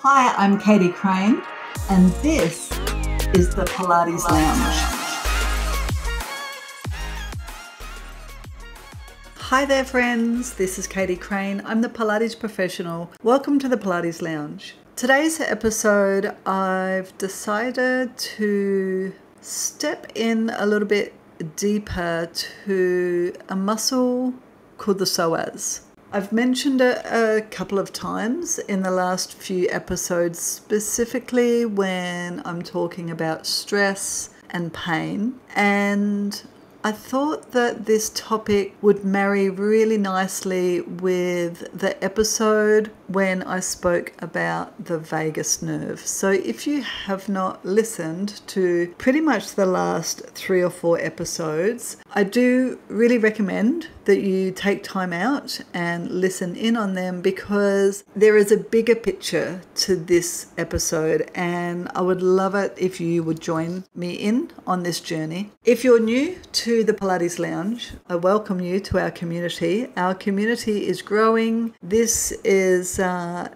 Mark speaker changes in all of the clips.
Speaker 1: Hi, I'm Katie Crane, and this is the Pilates Lounge. Hi there, friends. This is Katie Crane. I'm the Pilates professional. Welcome to the Pilates Lounge. Today's episode, I've decided to step in a little bit deeper to a muscle called the psoas. I've mentioned it a couple of times in the last few episodes, specifically when I'm talking about stress and pain. And I thought that this topic would marry really nicely with the episode when I spoke about the vagus nerve. So if you have not listened to pretty much the last 3 or 4 episodes, I do really recommend that you take time out and listen in on them, because there is a bigger picture to this episode, and I would love it if you would join me in on this journey. If you're new to the Pilates Lounge, I welcome you to our community. Our community is growing. This is now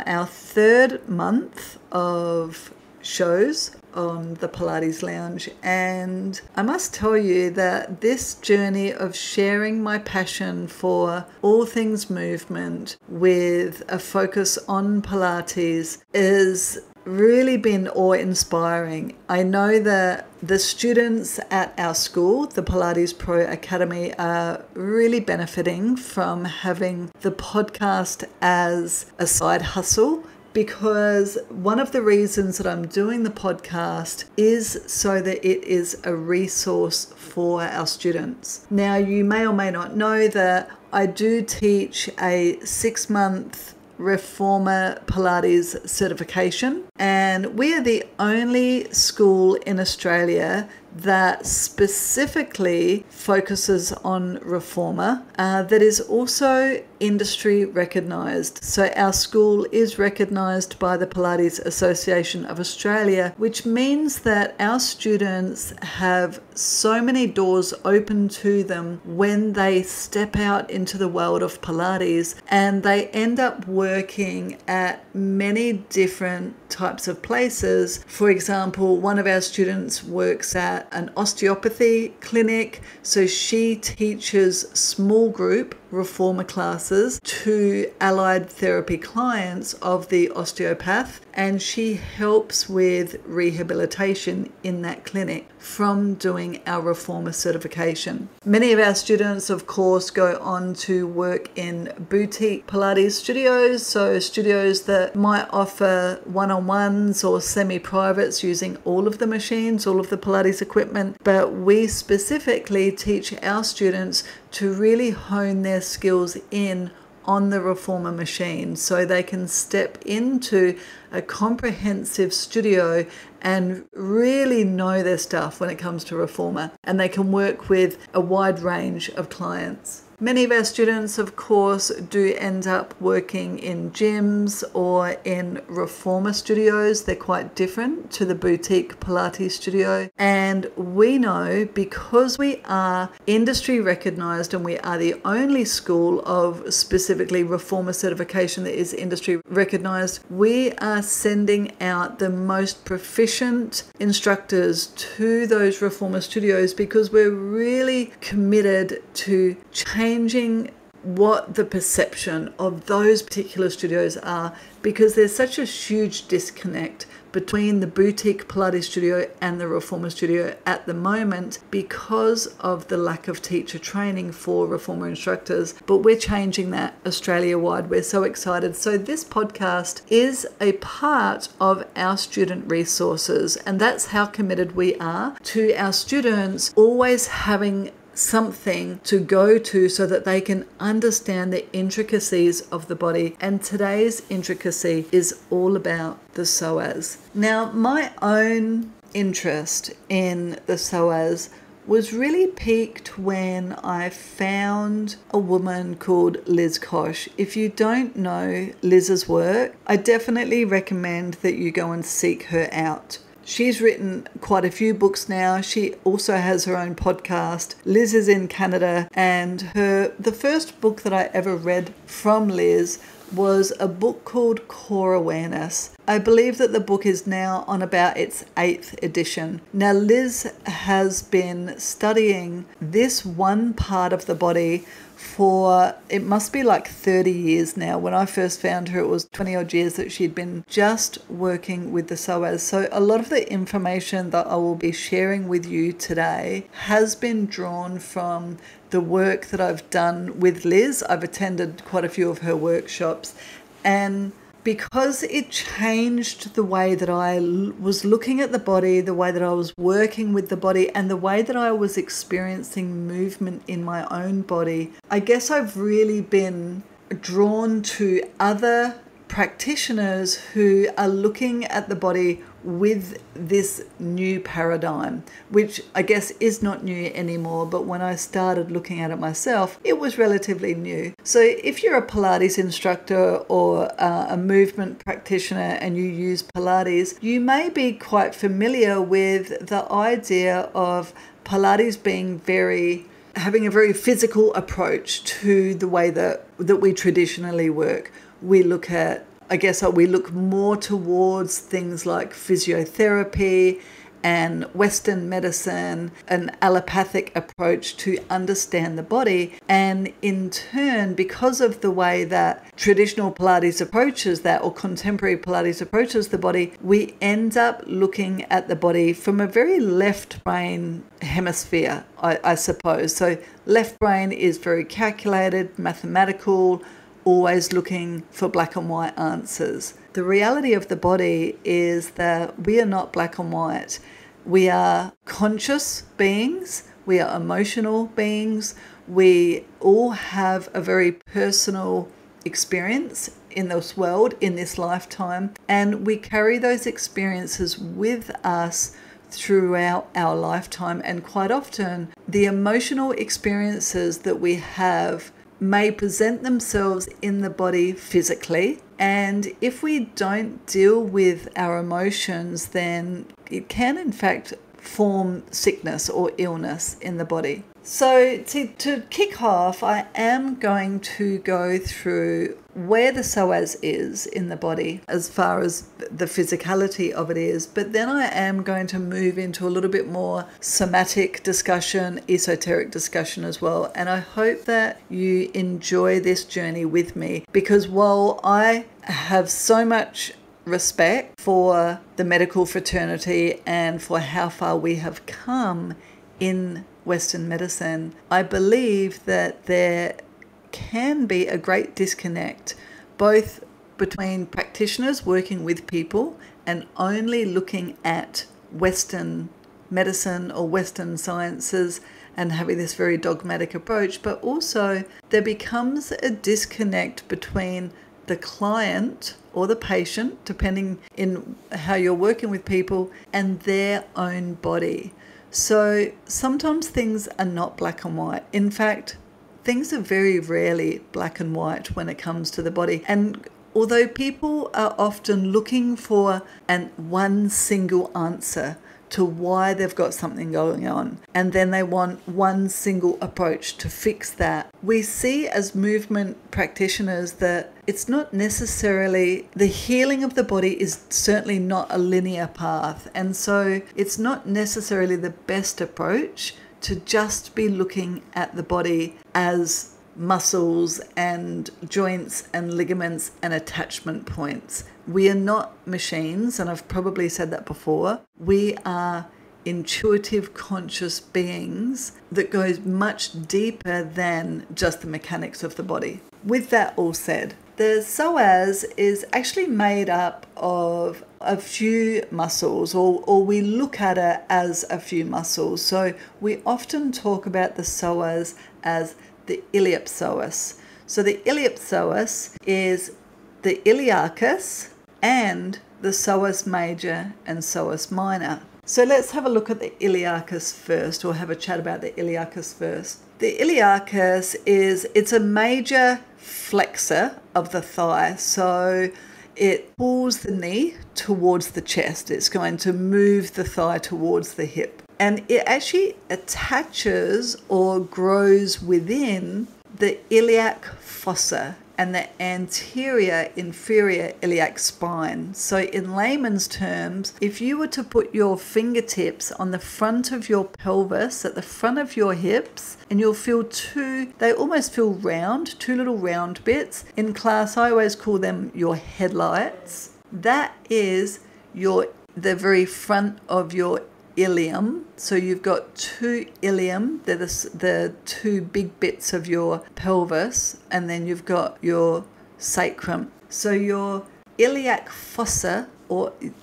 Speaker 1: our 3rd month of shows on the Pilates Lounge, and I must tell you that this journey of sharing my passion for all things movement with a focus on Pilates is really been awe-inspiring. I know that the students at our school, the Pilates Pro Academy, are really benefiting from having the podcast as a side hustle, because one of the reasons that I'm doing the podcast is so that it is a resource for our students. Now, you may or may not know that I do teach a 6-month Reformer Pilates certification, and we are the only school in Australia that specifically focuses on Reformer, that is also industry recognised. So our school is recognised by the Pilates Association of Australia, which means that our students have so many doors open to them when they step out into the world of Pilates, and they end up working at many different types of places. For example, one of our students works at an osteopathy clinic, so she teaches small group reformer classes to allied therapy clients of the osteopath, and she helps with rehabilitation in that clinic from doing our reformer certification. Many of our students, of course, go on to work in boutique Pilates studios, so studios that might offer one-on-ones or semi-privates using all of the machines, all of the Pilates equipment, but we specifically teach our students to really hone their skills in on the reformer machine, so they can step into a comprehensive studio and really know their stuff when it comes to reformer, and they can work with a wide range of clients. Many of our students, of course, do end up working in gyms or in reformer studios. They're quite different to the boutique Pilates studio. And we know, because we are industry recognized and we are the only school of specifically reformer certification that is industry recognized, we are sending out the most proficient instructors to those reformer studios, because we're really committed to changing what the perception of those particular studios are, because there's such a huge disconnect between the boutique Pilates studio and the reformer studio at the moment because of the lack of teacher training for reformer instructors. But we're changing that Australia-wide. We're so excited. So this podcast is a part of our student resources, and that's how committed we are to our students always having something to go to so that they can understand the intricacies of the body. And today's intricacy is all about the psoas. Now, my own interest in the psoas was really peaked when I found a woman called Liz Kosh. If you don't know Liz's work, I definitely recommend that you go and seek her out. She's written quite a few books now. She also has her own podcast. Liz is in Canada, and the first book that I ever read from Liz was a book called Core Awareness. I believe that the book is now on about its 8th edition. Now, Liz has been studying this one part of the body for, it must be like 30 years now. When I first found her, it was 20 odd years that she'd been just working with the psoas. So a lot of the information that I will be sharing with you today has been drawn from the work that I've done with Liz. I've attended quite a few of her workshops, and because it changed the way that I was looking at the body, the way that I was working with the body, and the way that I was experiencing movement in my own body, I guess I've really been drawn to other practitioners who are looking at the body with this new paradigm, which I guess is not new anymore, but when I started looking at it myself, it was relatively new. So if you're a Pilates instructor or a movement practitioner and you use Pilates, you may be quite familiar with the idea of Pilates being having a very physical approach to the way that we traditionally work. We look more towards things like physiotherapy and Western medicine, an allopathic approach to understand the body. And in turn, because of the way that traditional Pilates approaches that, or contemporary Pilates approaches the body, we end up looking at the body from a very left brain hemisphere, I suppose. So left brain is very calculated, mathematical, always looking for black and white answers. The reality of the body is that we are not black and white. We are conscious beings. We are emotional beings. We all have a very personal experience in this world, in this lifetime, and we carry those experiences with us throughout our lifetime. And quite often, the emotional experiences that we have may present themselves in the body physically, and if we don't deal with our emotions, then it can in fact form sickness or illness in the body. So to kick off, I am going to go through where the psoas is in the body as far as the physicality of it is, but then I am going to move into a little bit more somatic discussion, esoteric discussion as well. And I hope that you enjoy this journey with me, because while I have so much respect for the medical fraternity and for how far we have come in Western medicine, I believe that there can be a great disconnect both between practitioners working with people and only looking at Western medicine or Western sciences and having this very dogmatic approach, but also there becomes a disconnect between the client or the patient, depending in how you're working with people, and their own body. So sometimes things are not black and white. In fact, things are very rarely black and white when it comes to the body. And although people are often looking for one single answer to why they've got something going on, and then they want one single approach to fix that, we see as movement practitioners that it's not necessarily, the healing of the body is certainly not a linear path, and so it's not necessarily the best approach to just be looking at the body as muscles and joints and ligaments and attachment points. We are not machines, and I've probably said that before. We are intuitive, conscious beings that goes much deeper than just the mechanics of the body. With that all said, the psoas is actually made up of a few muscles, or we look at it as a few muscles. So we often talk about the psoas as the iliopsoas. So the iliopsoas is the iliacus and the psoas major and psoas minor. So let's have a look at the iliacus first, or have a chat about the iliacus first. The iliacus it's a major flexor of the thigh. So it pulls the knee towards the chest. It's going to move the thigh towards the hip. And it actually attaches or grows within the iliac fossa and the anterior inferior iliac spine. So in layman's terms, if you were to put your fingertips on the front of your pelvis, at the front of your hips, and you'll feel they almost feel round, two little round bits. In class, I always call them your headlights. That is the very front of your ilium. So you've got two ilium, they're the two big bits of your pelvis, and then you've got your sacrum. So your iliac fossa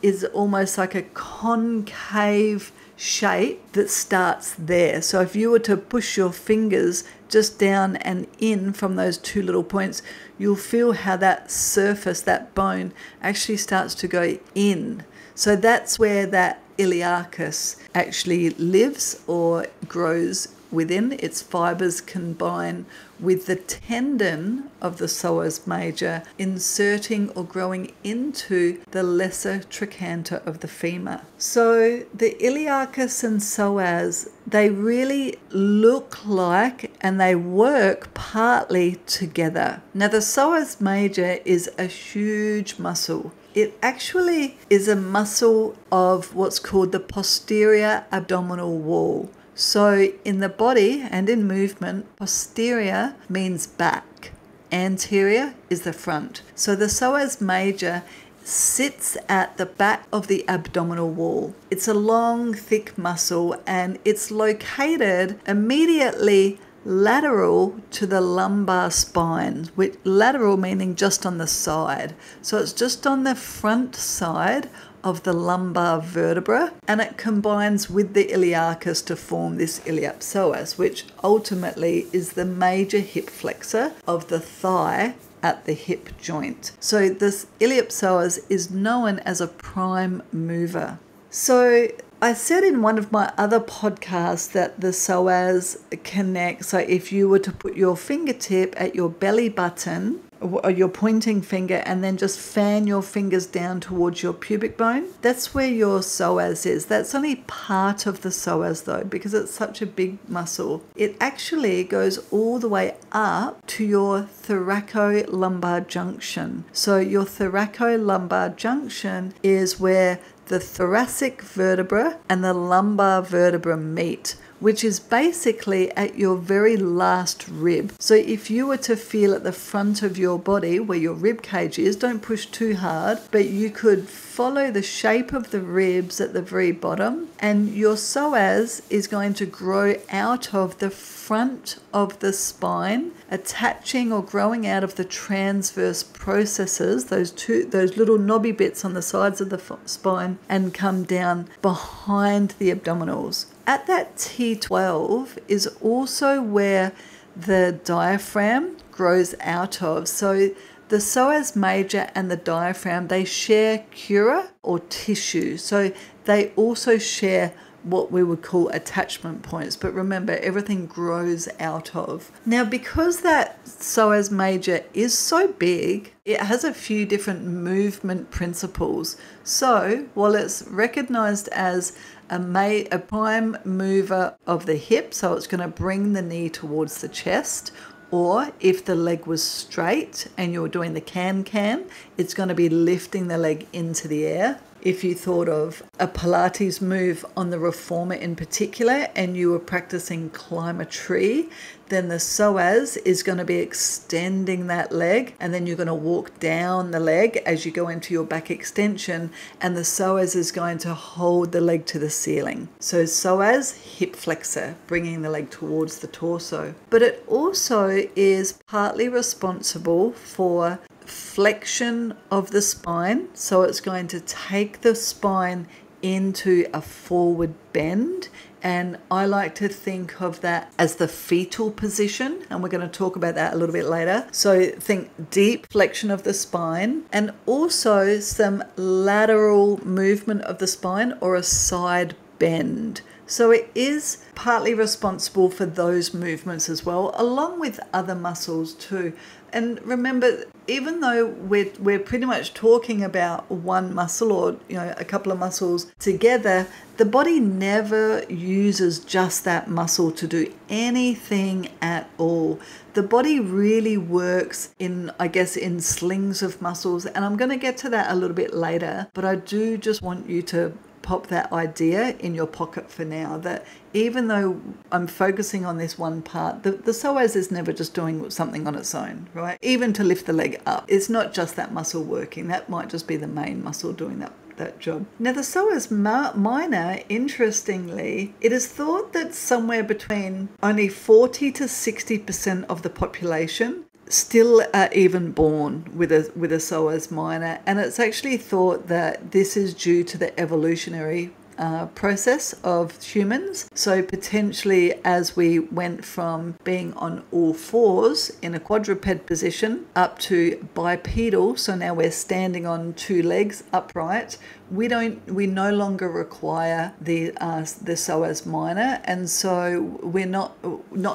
Speaker 1: is almost like a concave shape that starts there. So if you were to push your fingers just down and in from those two little points, you'll feel how that surface, that bone, actually starts to go in. So that's where that iliacus actually lives or grows within. Its fibers combine with the tendon of the psoas major, inserting or growing into the lesser trochanter of the femur. So the iliacus and psoas, they really look like and they work partly together. Now the psoas major is a huge muscle. It actually is a muscle of what's called the posterior abdominal wall. So in the body and in movement, posterior means back, anterior is the front. So the psoas major sits at the back of the abdominal wall. It's a long, thick muscle, and it's located immediately lateral to the lumbar spine, with lateral meaning just on the side. So it's just on the front side of the lumbar vertebra, and it combines with the iliacus to form this iliac psoas, which ultimately is the major hip flexor of the thigh at the hip joint. So this iliac psoas is known as a prime mover. So I said in one of my other podcasts that the psoas connect. So if you were to put your fingertip at your belly button or your pointing finger and then just fan your fingers down towards your pubic bone, that's where your psoas is. That's only part of the psoas though, because it's such a big muscle. It actually goes all the way up to your thoracolumbar junction. So your thoracolumbar junction is where the thoracic vertebra and the lumbar vertebra meet, which is basically at your very last rib. So if you were to feel at the front of your body where your rib cage is, don't push too hard, but you could follow the shape of the ribs at the very bottom, and your psoas is going to grow out of the front of the spine, attaching or growing out of the transverse processes, those little knobby bits on the sides of the spine, and come down behind the abdominals. At that T12 is also where the diaphragm grows out of. So the psoas major and the diaphragm, they share cura or tissue. So they also share what we would call attachment points. But remember, everything grows out of. Now, because that psoas major is so big, it has a few different movement principles. So while it's recognized as a prime mover of the hip, so it's going to bring the knee towards the chest, or if the leg was straight and you're doing the can-can, it's going to be lifting the leg into the air. If you thought of a Pilates move on the reformer in particular and you were practicing climb a tree, then the psoas is going to be extending that leg, and then you're going to walk down the leg as you go into your back extension, and the psoas is going to hold the leg to the ceiling. So psoas, hip flexor, bringing the leg towards the torso. But it also is partly responsible for flexion of the spine. So it's going to take the spine into a forward bend, and I like to think of that as the fetal position, and we're going to talk about that a little bit later. So think deep flexion of the spine, and also some lateral movement of the spine or a side bend. So it is partly responsible for those movements as well, along with other muscles too. And remember, even though we're pretty much talking about one muscle or a couple of muscles together, the body never uses just that muscle to do anything at all. The body really works in slings of muscles, and I'm going to get to that a little bit later, but I do just want you to pop that idea in your pocket for now, that even though I'm focusing on this one part, the psoas is never just doing something on its own, right? Even to lift the leg up, it's not just that muscle working. That might just be the main muscle doing that job. Now the psoas minor, interestingly, it is thought that somewhere between only 40 to 60% of the population still are even born with a psoas minor, and it's actually thought that this is due to the evolutionary process of humans. So potentially, as we went from being on all fours in a quadruped position up to bipedal, so now we're standing on two legs upright, we no longer require the psoas minor, and so we're not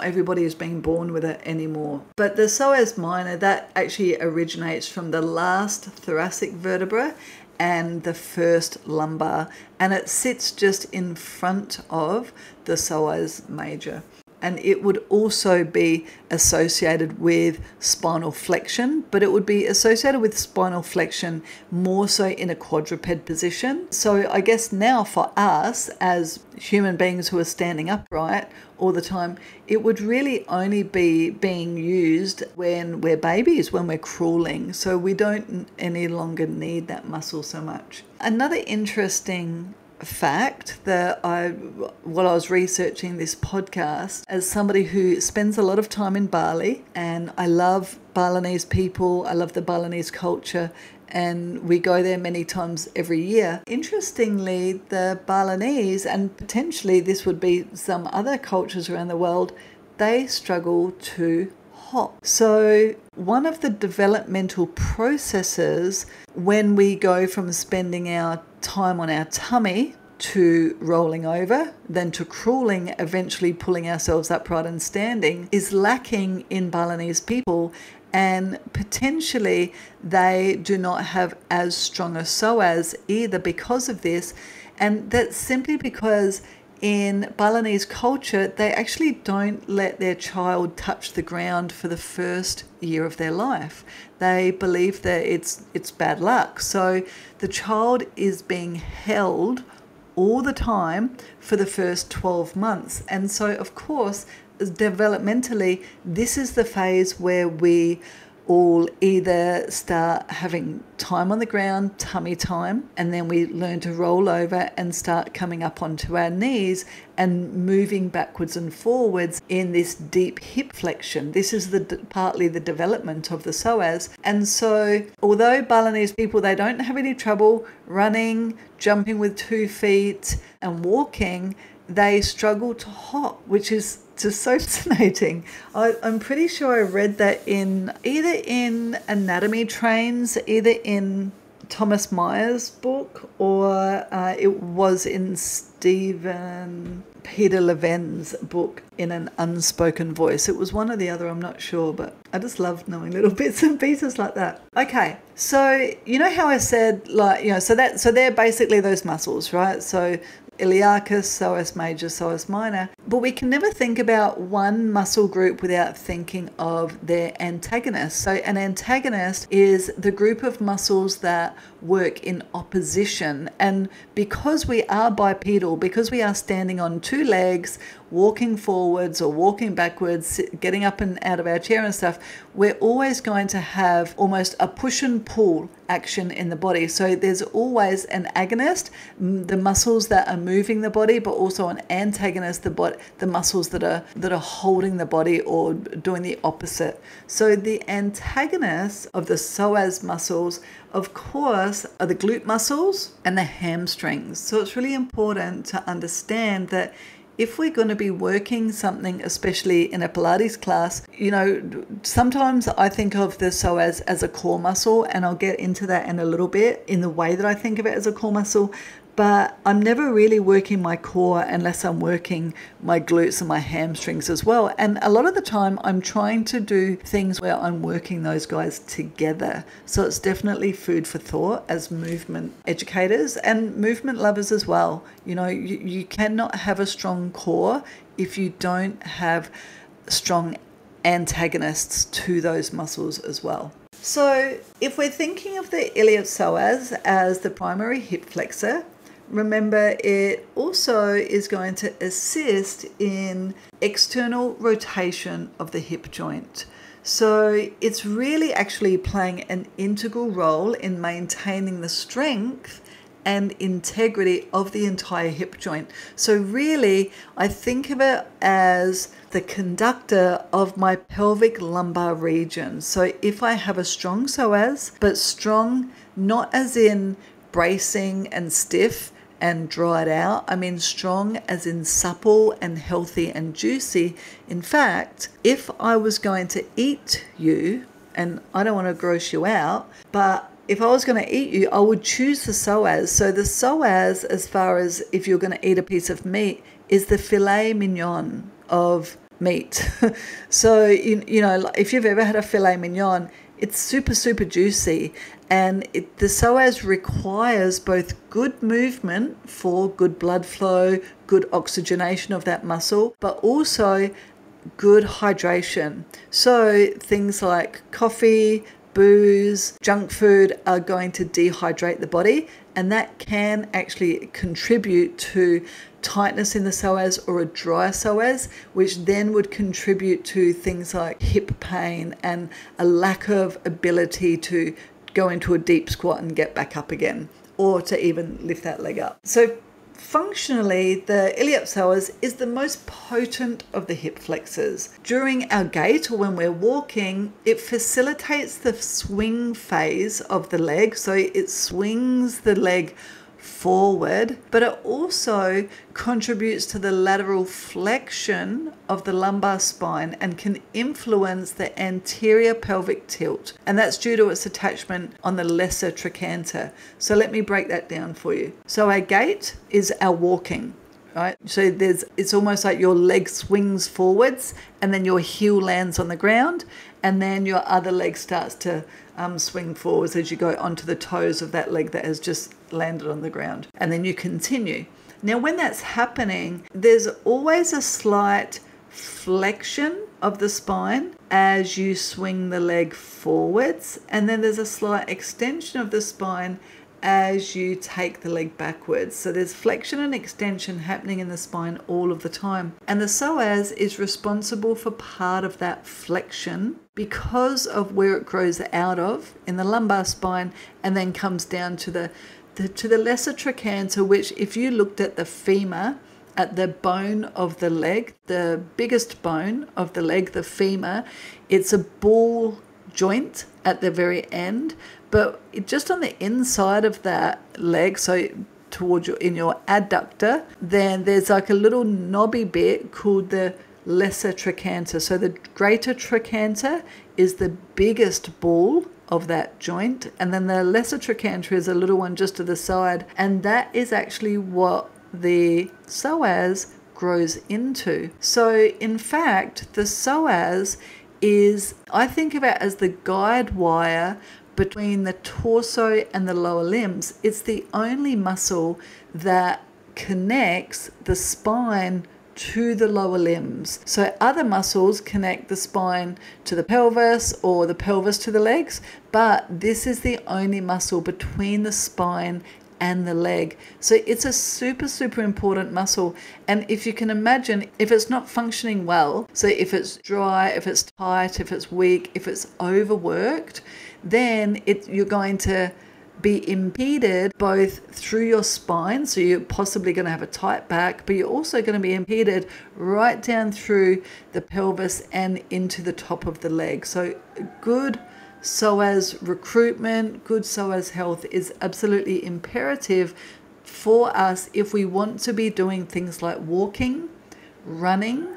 Speaker 1: everybody is being born with it anymore. But the psoas minor, that actually originates from the last thoracic vertebra and the first lumbar, and it sits just in front of the psoas major. And it would also be associated with spinal flexion, but it would be associated with spinal flexion more so in a quadruped position. So I guess now for us as human beings who are standing upright all the time, it would really only be being used when we're babies, when we're crawling. So we don't any longer need that muscle so much. Another interesting fact that while I was researching this podcast, as somebody who spends a lot of time in Bali, and I love Balinese people, I love the Balinese culture, and we go there many times every year. Interestingly, the Balinese, and potentially this would be some other cultures around the world, they struggle to hop. So one of the developmental processes when we go from spending our time on our tummy to rolling over, then to crawling, eventually pulling ourselves upright and standing, is lacking in Balinese people, and potentially they do not have as strong a psoas either because of this. And that's simply because in Balinese culture, they actually don't let their child touch the ground for the first year of their life. They believe that it's bad luck. So the child is being held all the time for the first 12 months. And so, of course, developmentally, this is the phase where we all either start having time on the ground, tummy time, and then we learn to roll over and start coming up onto our knees and moving backwards and forwards in this deep hip flexion. This is partly the development of the psoas. And so although Balinese people, they don't have any trouble running, jumping with 2 feet and walking, they struggle to hop, which is just so fascinating. I'm pretty sure I read that either in Anatomy Trains, either in Thomas Meyer's book, or it was in Stephen Peter Levin's book in an unspoken voice. It was one or the other, I'm not sure, but I just love knowing little bits and pieces like that. Okay, so you know how I said, so they're basically those muscles, right? So iliacus, psoas major, psoas minor. But we can never think about one muscle group without thinking of their antagonist. So an antagonist is the group of muscles that work in opposition. And because we are bipedal, because we are standing on 2 legs, walking forwards or walking backwards, getting up and out of our chair and stuff, we're always going to have almost a push and pull action in the body. So there's always an agonist, the muscles that are moving the body, but also an antagonist, the muscles that are holding the body or doing the opposite. So the antagonists of the psoas muscles, of course, are the glute muscles and the hamstrings. So it's really important to understand that if we're going to be working something, especially in a Pilates class, sometimes I think of the psoas as a core muscle, and I'll get into that in a little bit in the way that I think of it as a core muscle. but I'm never really working my core unless I'm working my glutes and my hamstrings as well. And a lot of the time I'm trying to do things where I'm working those guys together. So it's definitely food for thought as movement educators and movement lovers as well. You know, you cannot have a strong core if you don't have strong antagonists to those muscles as well. So if we're thinking of the iliopsoas as the primary hip flexor, remember it also is going to assist in external rotation of the hip joint. So it's really actually playing an integral role in maintaining the strength and integrity of the entire hip joint. So really, I think of it as the conductor of my pelvic lumbar region. So if I have a strong psoas, but strong not as in bracing and stiff and dried out, I mean strong as in supple and healthy and juicy. In fact, if I was going to eat you, and I don't want to gross you out, but if I was going to eat you, I would choose the psoas. So the psoas, as far as if you're going to eat a piece of meat, is the filet mignon of meat. So, you know, if you've ever had a filet mignon, it's super, super juicy. And the psoas requires both good movement for good blood flow, good oxygenation of that muscle, but also good hydration. So things like coffee, booze, junk food are going to dehydrate the body, and that can actually contribute to tightness in the psoas or a dry psoas, which then would contribute to things like hip pain and a lack of ability to go into a deep squat and get back up again, or to even lift that leg up. So functionally, the iliopsoas is the most potent of the hip flexors. During our gait or when we're walking, it facilitates the swing phase of the leg. So it swings the leg forward, but it also contributes to the lateral flexion of the lumbar spine and can influence the anterior pelvic tilt. And that's due to its attachment on the lesser trochanter. So let me break that down for you. So our gait is our walking, right? So it's almost like your leg swings forwards and then your heel lands on the ground, and then your other leg starts to swing forwards as you go onto the toes of that leg that has just landed on the ground. And then you continue. Now, when that's happening, there's always a slight flexion of the spine as you swing the leg forwards, and then there's a slight extension of the spine as you take the leg backwards. So there's flexion and extension happening in the spine all of the time. And the psoas is responsible for part of that flexion because of where it grows out of in the lumbar spine and then comes down to the lesser trochanter, which if you looked at the femur, at the bone of the leg, the biggest bone of the leg, the femur, it's a ball joint at the very end, but just on the inside of that leg, so towards in your adductor, then there's like a little knobby bit called the lesser trochanter. So the greater trochanter is the biggest ball of that joint, and then the lesser trochanter is a little one just to the side, and that is actually what the psoas grows into. So in fact, the psoas is, I think of it as the guide wire between the torso and the lower limbs. It's the only muscle that connects the spine to the lower limbs. So other muscles connect the spine to the pelvis or the pelvis to the legs, but this is the only muscle between the spine and the leg. So it's a super, super important muscle. And if you can imagine, if it's not functioning well, so if it's dry, if it's tight, if it's weak, if it's overworked, then you're going to be impeded both through your spine, so you're possibly going to have a tight back, but you're also going to be impeded right down through the pelvis and into the top of the leg. So good psoas recruitment, good psoas health is absolutely imperative for us if we want to be doing things like walking, running,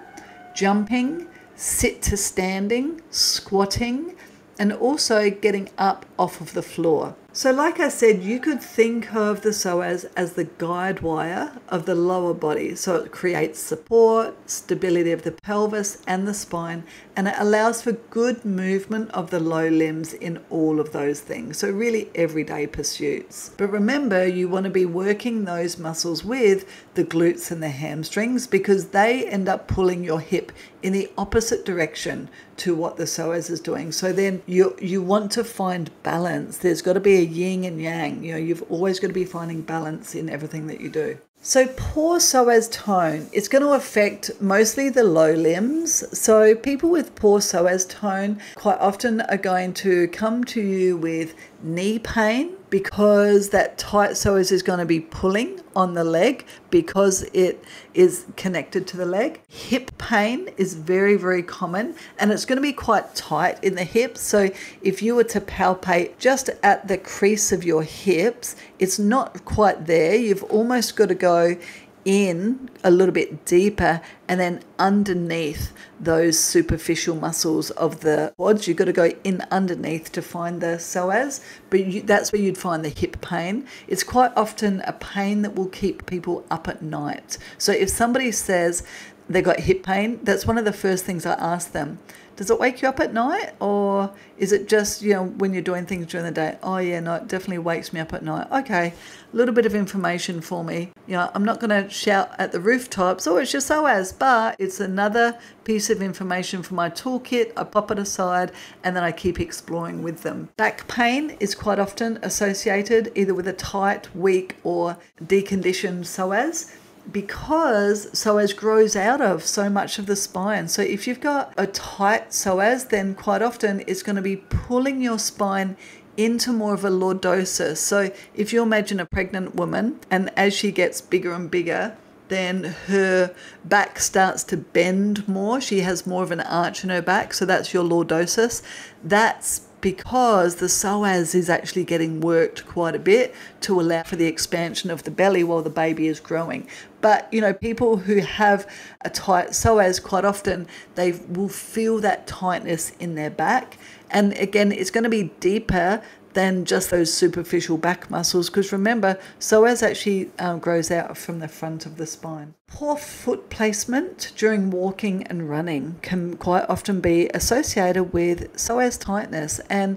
Speaker 1: jumping, sit to standing, squatting, and also getting up off of the floor. So like I said, you could think of the psoas as the guide wire of the lower body. So it creates support, stability of the pelvis and the spine, and it allows for good movement of the low limbs in all of those things. So really everyday pursuits. But remember, you want to be working those muscles with the glutes and the hamstrings, because they end up pulling your hip in the opposite direction to what the psoas is doing. So then you want to find balance. There's got to be a yin and yang. You've always got to be finding balance in everything that you do. So poor psoas tone, it's going to affect mostly the low limbs. So people with poor psoas tone quite often are going to come to you with knee pain, because that tight psoas is going to be pulling on the leg because it is connected to the leg. Hip pain is very, very common, and it's going to be quite tight in the hips. So if you were to palpate just at the crease of your hips, it's not quite there. You've almost got to go in a little bit deeper and then underneath those superficial muscles of the quads. You've got to go in underneath to find the psoas, but that's where you'd find the hip pain. It's quite often a pain that will keep people up at night. So if somebody says they got hip pain, that's one of the first things I ask them. Does it wake you up at night, or is it just, when you're doing things during the day? Oh yeah, no, it definitely wakes me up at night. Okay, a little bit of information for me. I'm not going to shout at the rooftops, oh, it's your psoas, but it's another piece of information for my toolkit. I pop it aside and then I keep exploring with them. Back pain is quite often associated either with a tight, weak or deconditioned psoas, because psoas grows out of so much of the spine. So if you've got a tight psoas, then quite often it's going to be pulling your spine into more of a lordosis. So if you imagine a pregnant woman, and as she gets bigger and bigger, then her back starts to bend more. She has more of an arch in her back. So that's your lordosis. That's because the psoas is actually getting worked quite a bit to allow for the expansion of the belly while the baby is growing. But, people who have a tight psoas, quite often they will feel that tightness in their back. And again, it's going to be deeper than just those superficial back muscles, because remember, psoas actually grows out from the front of the spine. Poor foot placement during walking and running can quite often be associated with psoas tightness, and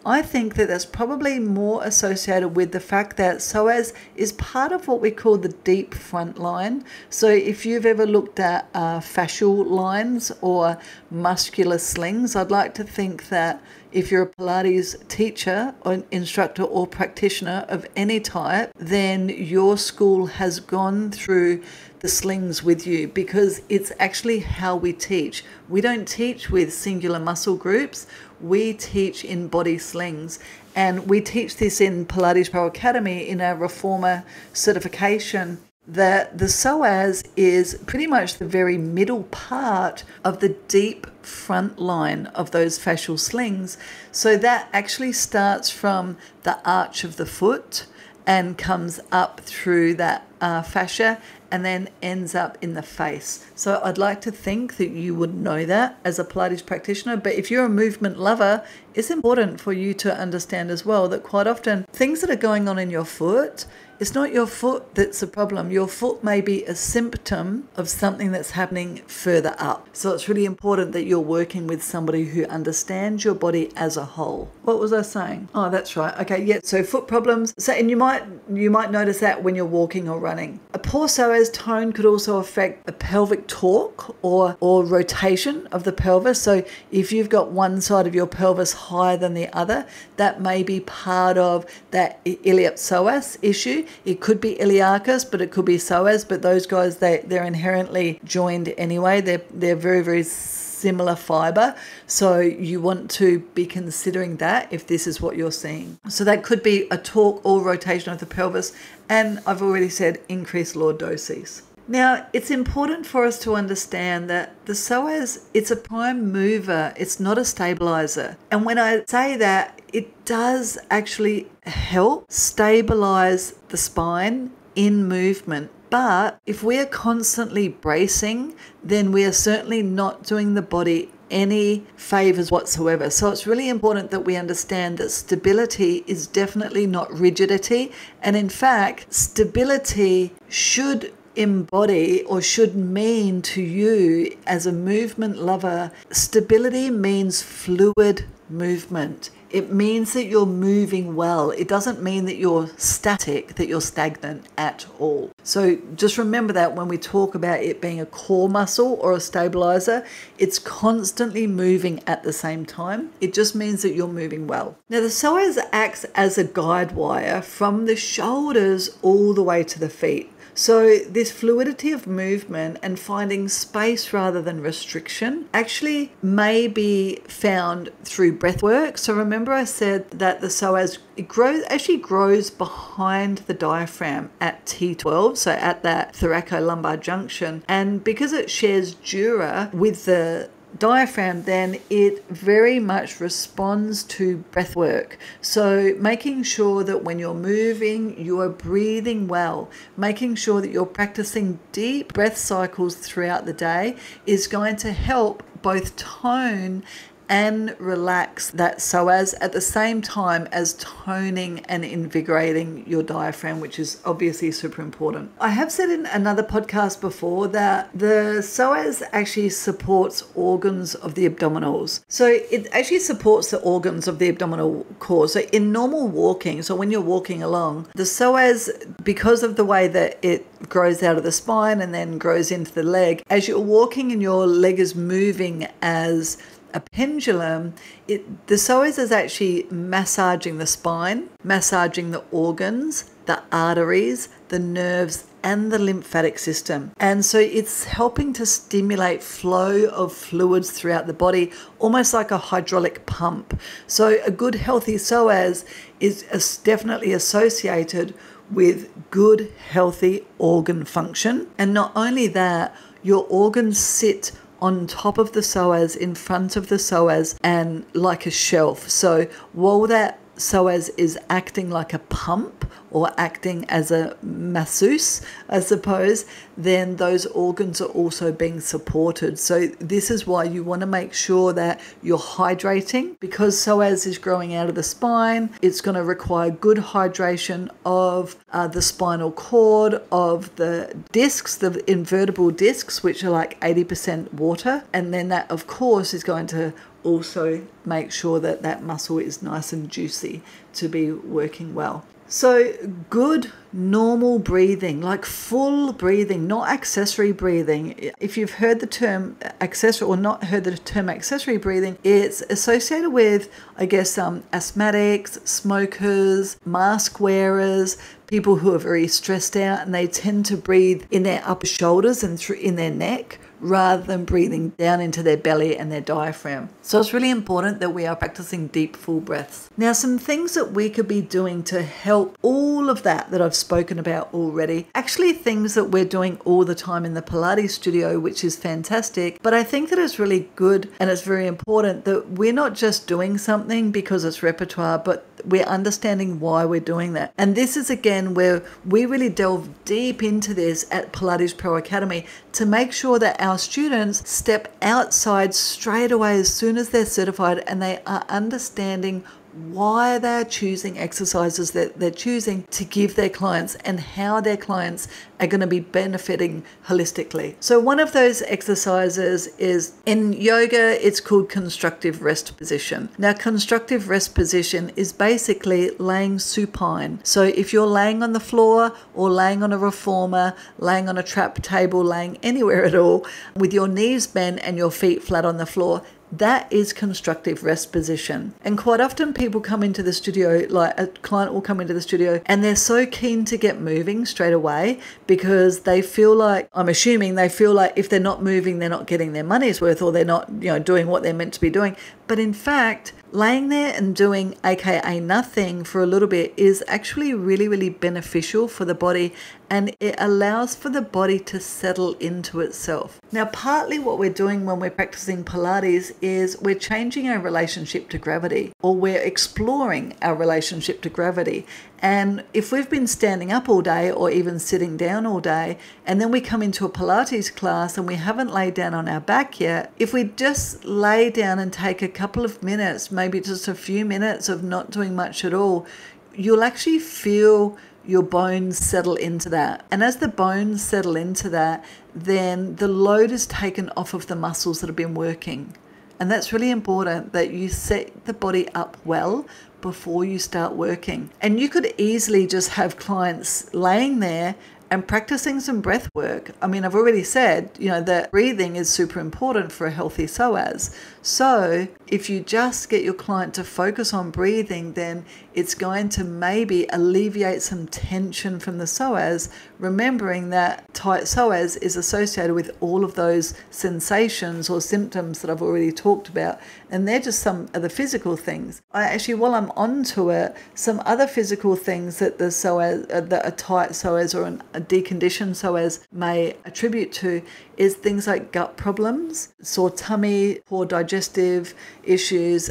Speaker 1: I think that's probably more associated with the fact that psoas is part of what we call the deep front line. So if you've ever looked at fascial lines or muscular slings, I'd like to think that if you're a Pilates teacher or instructor or practitioner of any type, then your school has gone through the slings with you, because it's actually how we teach. We don't teach with singular muscle groups. We teach in body slings. And we teach this in Pilates Pro Academy in our Reformer certification, that the psoas is pretty much the very middle part of the deep front line of those fascial slings. So that actually starts from the arch of the foot and comes up through that fascia and then ends up in the face. So I'd like to think that you would know that as a Pilates practitioner, but if you're a movement lover, it's important for you to understand as well that quite often things that are going on in your foot, it's not your foot that's the problem. Your foot may be a symptom of something that's happening further up. So it's really important that you're working with somebody who understands your body as a whole. What was I saying? Oh, that's right. Okay, yeah, so foot problems. So, and you might notice that when you're walking or running. A poor psoas tone could also affect a pelvic torque or rotation of the pelvis. So if you've got one side of your pelvis higher than the other, that may be part of that iliopsoas issue. It could be iliacus, but it could be psoas. But those guys, they're inherently joined anyway. They're very, very similar fiber. So you want to be considering that if this is what you're seeing. So that could be a torque or rotation of the pelvis. And I've already said increased lordosis. Now, it's important for us to understand that the psoas, it's a prime mover. It's not a stabilizer. And when I say that, it does actually help stabilize the spine in movement. But if we are constantly bracing, then we are certainly not doing the body any favors whatsoever. So it's really important that we understand that stability is definitely not rigidity. And in fact, stability should embody or should mean to you as a movement lover, stability means fluid movement. It means that you're moving well. It doesn't mean that you're static, that you're stagnant at all. So just remember that when we talk about it being a core muscle or a stabilizer, it's constantly moving at the same time. It just means that you're moving well. Now the psoas acts as a guide wire from the shoulders all the way to the feet. So this fluidity of movement and finding space rather than restriction actually may be found through breath work. So remember I said that the psoas actually grows behind the diaphragm at T12, so at that thoracolumbar junction. And because it shares dura with the diaphragm, then it very much responds to breath work. So making sure that when you're moving, you are breathing well, making sure that you're practicing deep breath cycles throughout the day is going to help both tone and relax that psoas at the same time as toning and invigorating your diaphragm, which is obviously super important. I have said in another podcast before that the psoas actually supports organs of the abdominals. So it actually supports the organs of the abdominal core. So in normal walking, so when you're walking along, the psoas, because of the way that it grows out of the spine and then grows into the leg, as you're walking and your leg is moving as a pendulum, the psoas is actually massaging the spine, massaging the organs, the arteries, the nerves, and the lymphatic system. And so it's helping to stimulate flow of fluids throughout the body, almost like a hydraulic pump. So a good healthy psoas is definitely associated with good healthy organ function. And not only that, your organs sit on top of the psoas, in front of the psoas, and like a shelf. So while that psoas is acting like a pump or acting as a masseuse, I suppose, then those organs are also being supported. So this is why you want to make sure that you're hydrating, because psoas is growing out of the spine. It's going to require good hydration of the spinal cord, of the discs, the invertebral discs, which are like 80% water. And then that, of course, is going to also make sure that that muscle is nice and juicy to be working well. So good normal breathing, like full breathing, not accessory breathing. If you've heard the term accessory or not heard the term accessory breathing, it's associated with, I guess, asthmatics, smokers, mask wearers, people who are very stressed out, and they tend to breathe in their upper shoulders and in their neck, rather than breathing down into their belly and their diaphragm. So it's really important that we are practicing deep, full breaths. Now, some things that we could be doing to help all of that I've spoken about already, actually things that we're doing all the time in the Pilates studio, which is fantastic. But I think that it's really good and it's very important that we're not just doing something because it's repertoire, but we're understanding why we're doing that. And this is again where we really delve deep into this at Pilates Pro Academy to make sure that our students step outside straight away as soon as they're certified and they are understanding why they're choosing exercises that they're choosing to give their clients and how their clients are going to be benefiting holistically. So one of those exercises is in yoga, it's called constructive rest position. Now, constructive rest position is basically laying supine. So if you're laying on the floor or laying on a reformer, laying on a trap table, laying anywhere at all with your knees bent and your feet flat on the floor, that is constructive rest position. And quite often people come into the studio, like a client will come into the studio and they're so keen to get moving straight away because they feel like, I'm assuming they feel like if they're not moving, they're not getting their money's worth or they're not, doing what they're meant to be doing. But in fact, laying there and doing AKA nothing for a little bit is actually really, really beneficial for the body, and it allows for the body to settle into itself. Now, partly what we're doing when we're practicing Pilates is we're changing our relationship to gravity, or we're exploring our relationship to gravity. And if we've been standing up all day or even sitting down all day, and then we come into a Pilates class and we haven't laid down on our back yet, if we just lay down and take a couple of minutes, maybe just a few minutes of not doing much at all, you'll actually feel your bones settle into that. And as the bones settle into that, then the load is taken off of the muscles that have been working. And that's really important, that you set the body up well before you start working. And you could easily just have clients laying there and practicing some breath work. I mean, I've already said, that breathing is super important for a healthy psoas. So if you just get your client to focus on breathing, then it's going to maybe alleviate some tension from the psoas, remembering that tight psoas is associated with all of those sensations or symptoms that I've already talked about. And they're just some of the physical things. While I'm onto it, some other physical things that the psoas, that a tight psoas or a deconditioned psoas may attribute to is things like gut problems, sore tummy, poor digestive issues,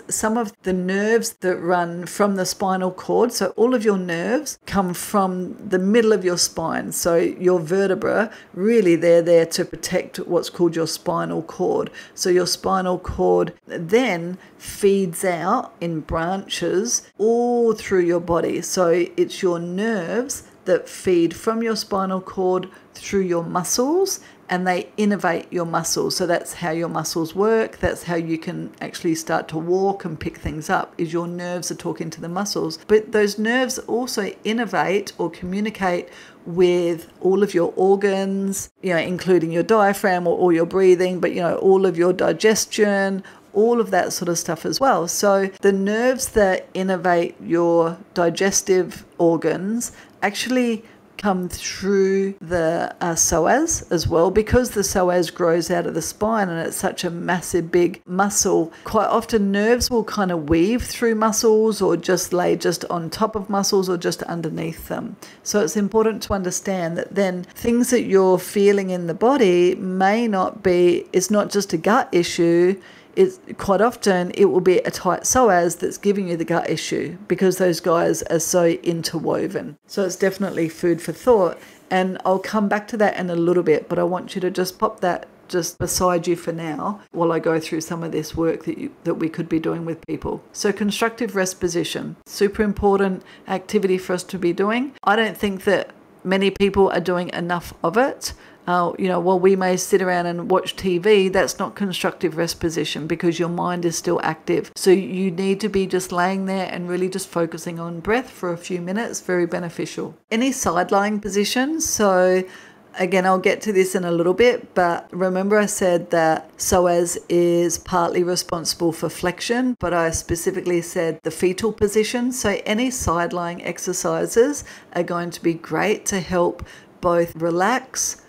Speaker 1: some of the nerves that run from the spinal cord. So all of your nerves come from the middle of your spine. So your vertebra, really they're there to protect what's called your spinal cord. So your spinal cord then feeds out in branches all through your body. So it's your nerves that feed from your spinal cord through your muscles, and they innervate your muscles. So that's how your muscles work. That's how you can actually start to walk and pick things up, is your nerves are talking to the muscles. But those nerves also innervate or communicate with all of your organs, including your diaphragm or your breathing, but all of your digestion, all of that sort of stuff as well. So the nerves that innervate your digestive organs actually come through the psoas as well, because the psoas grows out of the spine and it's such a massive big muscle. Quite often nerves will kind of weave through muscles or just lay just on top of muscles or just underneath them. So it's important to understand that then things that you're feeling in the body may not be, it's not just a gut issue. It's quite often it will be a tight psoas that's giving you the gut issue, because those guys are so interwoven. So it's definitely food for thought. And I'll come back to that in a little bit, but I want you to just pop that just beside you for now while I go through some of this work that we could be doing with people. So constructive rest position, super important activity for us to be doing. I don't think that many people are doing enough of it. While we may sit around and watch TV, that's not constructive rest position, because your mind is still active. So you need to be just laying there and really just focusing on breath for a few minutes. Very beneficial. Any side lying position. So again, I'll get to this in a little bit, but remember I said that psoas is partly responsible for flexion, but I specifically said the fetal position. So any side lying exercises are going to be great to help both relax,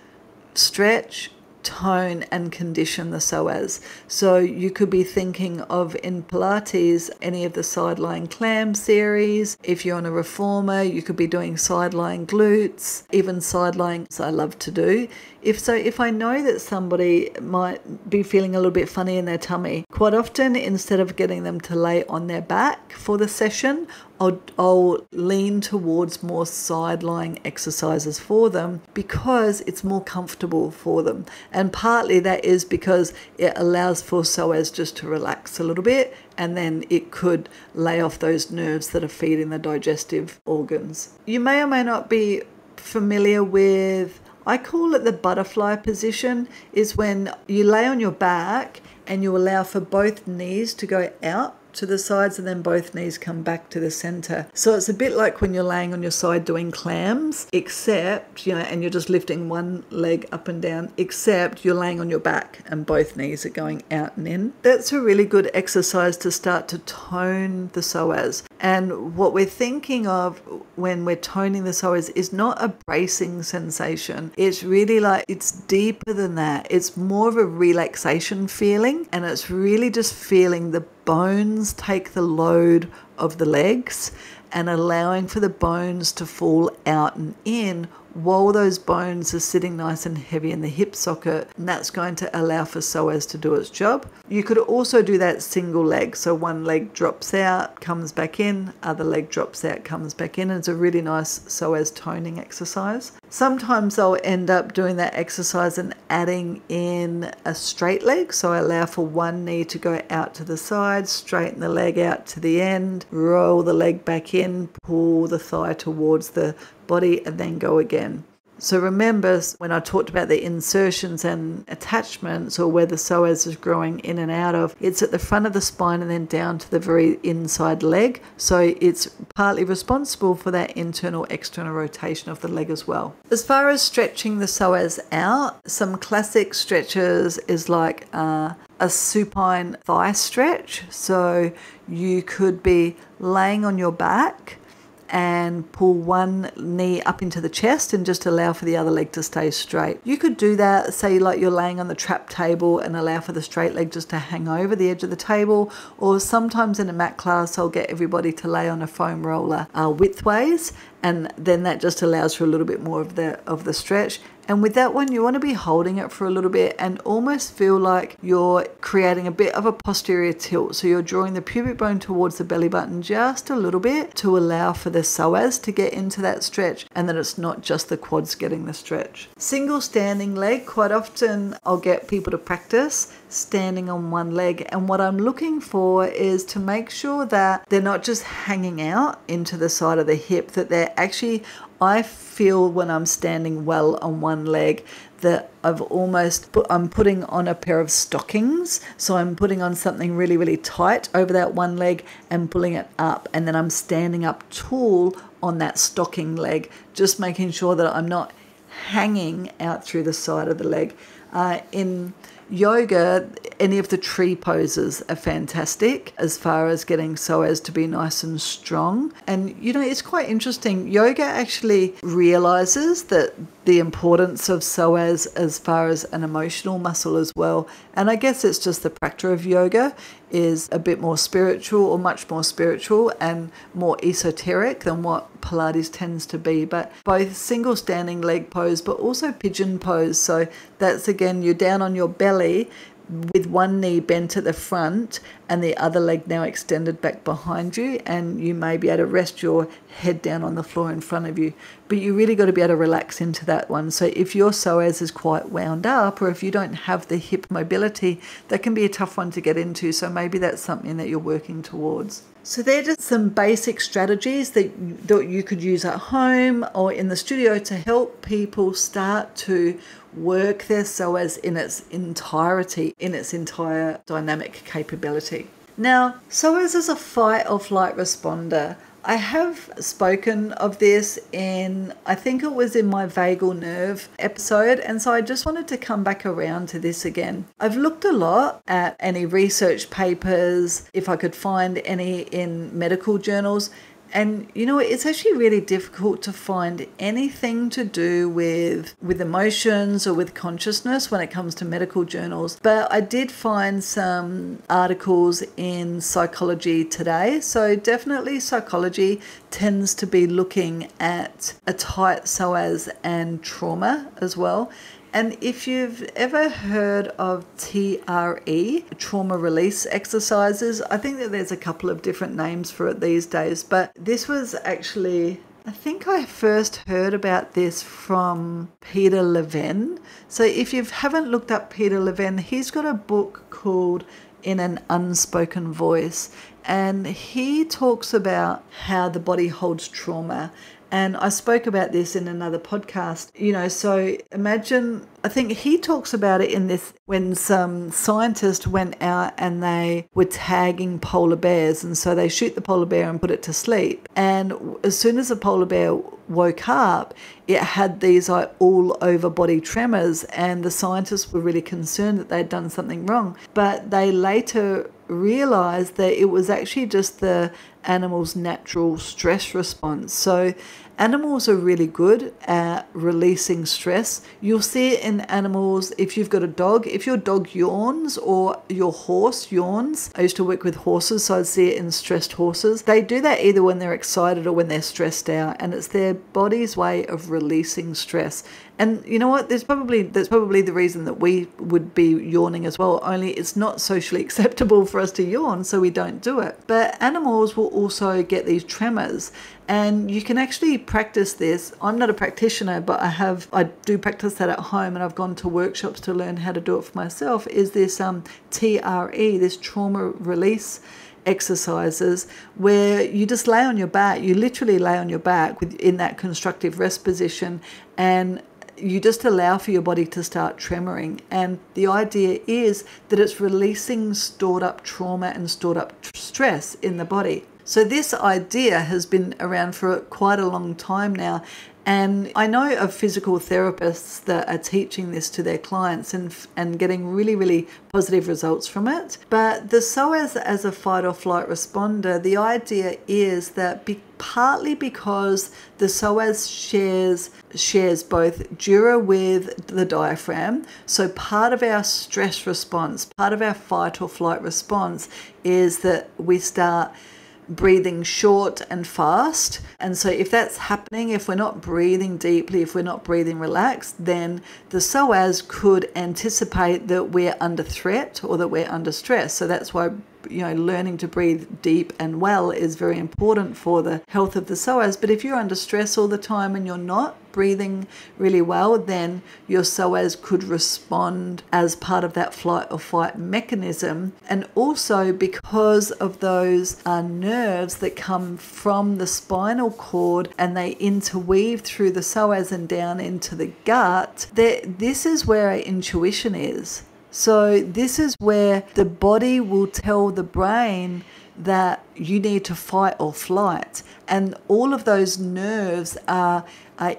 Speaker 1: stretch, tone and condition the psoas. So you could be thinking of, in Pilates, any of the side lying clam series. If you're on a reformer, you could be doing side lying glutes, even side lying I love to do. If I know that somebody might be feeling a little bit funny in their tummy, quite often instead of getting them to lay on their back for the session, I'll lean towards more side-lying exercises for them, because it's more comfortable for them. And partly that is because it allows for psoas just to relax a little bit, and then it could lay off those nerves that are feeding the digestive organs. You may or may not be familiar with, I call it the butterfly position, is when you lay on your back and you allow for both knees to go out to the sides and then both knees come back to the center. So it's a bit like when you're laying on your side doing clams, except, and you're just lifting one leg up and down, except you're laying on your back and both knees are going out and in. That's a really good exercise to start to tone the psoas. And what we're thinking of when we're toning the psoas is not a bracing sensation. It's really like, it's deeper than that. It's more of a relaxation feeling, and it's really just feeling the bones take the load of the legs and allowing for the bones to fall out and in while those bones are sitting nice and heavy in the hip socket, and that's going to allow for psoas to do its job. You could also do that single leg, so one leg drops out, comes back in, other leg drops out, comes back in, and it's a really nice psoas toning exercise. Sometimes I'll end up doing that exercise and adding in a straight leg, so I allow for one knee to go out to the side, straighten the leg out to the end, roll the leg back in, pull the thigh towards the body, and then go again. So remember when I talked about the insertions and attachments, or where the psoas is growing in and out of, it's at the front of the spine and then down to the very inside leg. So it's partly responsible for that internal external rotation of the leg as well. As far as stretching the psoas out, some classic stretches is like a supine thigh stretch. So you could be laying on your back and pull one knee up into the chest and just allow for the other leg to stay straight. You could do that, say like you're laying on the trap table, and allow for the straight leg just to hang over the edge of the table. Or sometimes in a mat class, I'll get everybody to lay on a foam roller widthways, and then that just allows for a little bit more of the stretch. And with that one, you want to be holding it for a little bit and almost feel like you're creating a bit of a posterior tilt. So you're drawing the pubic bone towards the belly button just a little bit to allow for the psoas to get into that stretch, and that it's not just the quads getting the stretch. Single standing leg, quite often I'll get people to practice standing on one leg, and what I'm looking for is to make sure that they're not just hanging out into the side of the hip, that they're actually, I feel when I'm standing well on one leg that I'm putting on a pair of stockings. So I'm putting on something really, really tight over that one leg and pulling it up, and then I'm standing up tall on that stocking leg, just making sure that I'm not hanging out through the side of the leg. In yoga, any of the tree poses are fantastic as far as getting psoas to be nice and strong. And you know, it's quite interesting. Yoga actually realizes that the importance of psoas as far as an emotional muscle as well. And I guess it's just the practice of yoga is a bit more spiritual, or much more spiritual and more esoteric than what Pilates tends to be. But both single standing leg pose, but also pigeon pose. So that's, again, you're down on your belly with one knee bent at the front and the other leg now extended back behind you, and you may be able to rest your head down on the floor in front of you, but you really got to be able to relax into that one. So if your psoas is quite wound up, or if you don't have the hip mobility, that can be a tough one to get into. So maybe that's something that you're working towards. So they're just some basic strategies that you could use at home or in the studio to help people start to work their psoas in its entirety, in its entire dynamic capability. Now, psoas is a fight or flight responder. I have spoken of this in, I think it was in my vagal nerve episode, and so I just wanted to come back around to this again. I've looked a lot at any research papers, if I could find any in medical journals, and you know, it's actually really difficult to find anything to do with emotions or with consciousness when it comes to medical journals. But I did find some articles in Psychology Today. So definitely psychology tends to be looking at a tight psoas and trauma as well. And if you've ever heard of TRE, trauma release exercises, I think that there's a couple of different names for it these days, but this was actually, I think I first heard about this from Peter Levine. So if you haven't looked up Peter Levine, he's got a book called In an Unspoken Voice, and he talks about how the body holds trauma. And I spoke about this in another podcast, you know, so imagine, I think he talks about it in this, when some scientists went out and they were tagging polar bears, and so they shoot the polar bear and put it to sleep. And as soon as the polar bear woke up, it had these like all over body tremors, and the scientists were really concerned that they'd done something wrong. But they later realized that it was actually just the animals' natural stress response. So animals are really good at releasing stress. You'll see it in animals. If you've got a dog, if your dog yawns or your horse yawns, I used to work with horses, so I'd see it in stressed horses. They do that either when they're excited or when they're stressed out, and it's their body's way of releasing stress. And you know what? That's probably the reason that we would be yawning as well, only it's not socially acceptable for us to yawn, so we don't do it. But animals will also get these tremors, and you can actually practice this. I'm not a practitioner, but I do practice that at home, and I've gone to workshops to learn how to do it for myself. Is this TRE, this trauma release exercises, where you just lay on your back. You literally lay on your back in that constructive rest position, and you just allow for your body to start tremoring. And the idea is that it's releasing stored up trauma and stored up stress in the body. So this idea has been around for quite a long time now. And I know of physical therapists that are teaching this to their clients and getting really, really positive results from it. But the psoas as a fight or flight responder, the idea is that partly because the psoas shares both dura with the diaphragm. So part of our stress response, part of our fight or flight response is that we start breathing short and fast. And so if that's happening, if we're not breathing deeply, if we're not breathing relaxed, then the psoas could anticipate that we're under threat or that we're under stress. So that's why learning to breathe deep and well is very important for the health of the psoas. But if you're under stress all the time and you're not breathing really well, then your psoas could respond as part of that flight or fight mechanism. And also because of those nerves that come from the spinal cord and they interweave through the psoas and down into the gut, this is where our intuition is. So this is where the body will tell the brain that you need to fight or flight. And all of those nerves are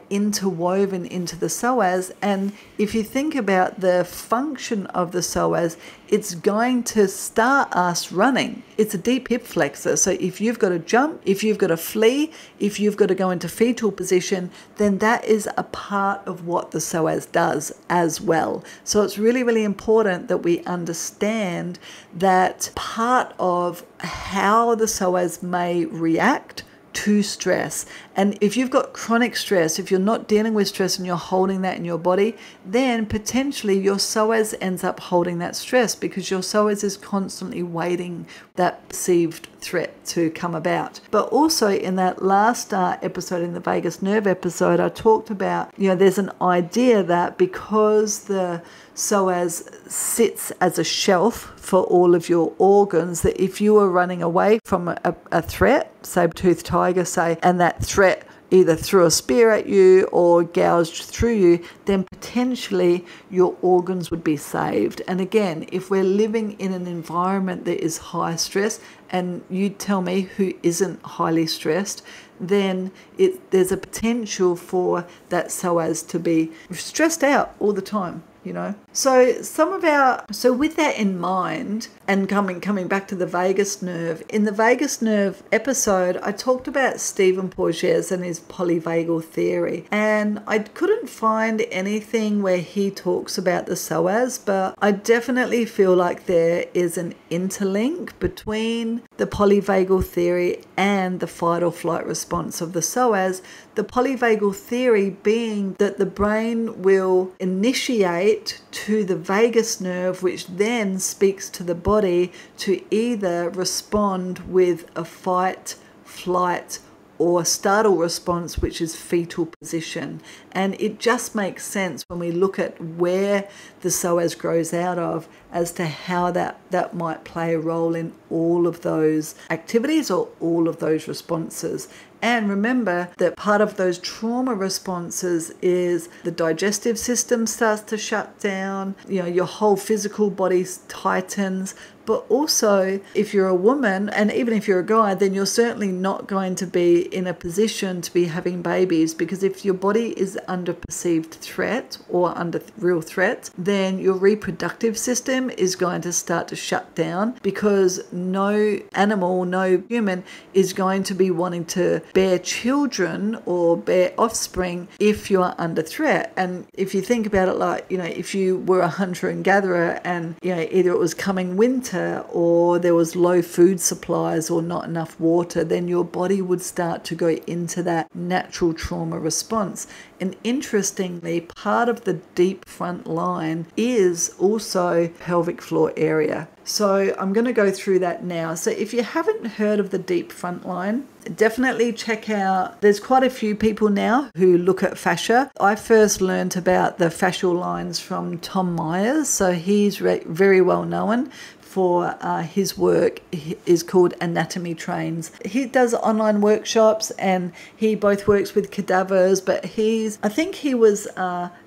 Speaker 1: interwoven into the psoas. And if you think about the function of the psoas, it's going to start us running. It's a deep hip flexor. So if you've got to jump, if you've got to flee, if you've got to go into fetal position, then that is a part of what the psoas does as well. So it's really, really important that we understand that part of how the psoas may react to stress. And if you've got chronic stress, if you're not dealing with stress and you're holding that in your body, then potentially your psoas ends up holding that stress because your psoas is constantly waiting that perceived threat to come about. But also in that last episode, in the vagus nerve episode, I talked about, there's an idea that because the psoas sits as a shelf for all of your organs, that if you were running away from a threat, saber-toothed tiger, say, and that threat either threw a spear at you or gouged through you, then potentially your organs would be saved. And again, if we're living in an environment that is high stress, and you tell me who isn't highly stressed, then there's a potential for that psoas to be stressed out all the time. So with that in mind, and coming back to the vagus nerve, in the vagus nerve episode, I talked about Stephen Porges and his polyvagal theory, and I couldn't find anything where he talks about the psoas, but I definitely feel like there is an interlink between the polyvagal theory and the fight or flight response of the psoas. The polyvagal theory being that the brain will initiate to the vagus nerve, which then speaks to the body to either respond with a fight, flight, or startle response, which is fetal position. And it just makes sense when we look at where the psoas grows out of as to how that might play a role in all of those activities or all of those responses. And remember that part of those trauma responses is the digestive system starts to shut down, your whole physical body tightens. But also, if you're a woman, and even if you're a guy, then you're certainly not going to be in a position to be having babies, because if your body is under perceived threat or under real threat, then your reproductive system is going to start to shut down, because no animal, no human is going to be wanting to bear children or bear offspring if you're under threat. And if you think about it like, if you were a hunter and gatherer and, either it was coming winter or there was low food supplies or not enough water, then your body would start to go into that natural trauma response. And interestingly, part of the deep front line is also pelvic floor area. So I'm going to go through that now. So if you haven't heard of the deep front line, definitely check out, there's quite a few people now who look at fascia. I first learned about the fascial lines from Tom Myers. So he's very well known for his work is called Anatomy Trains. He does online workshops and he both works with cadavers, but I think he was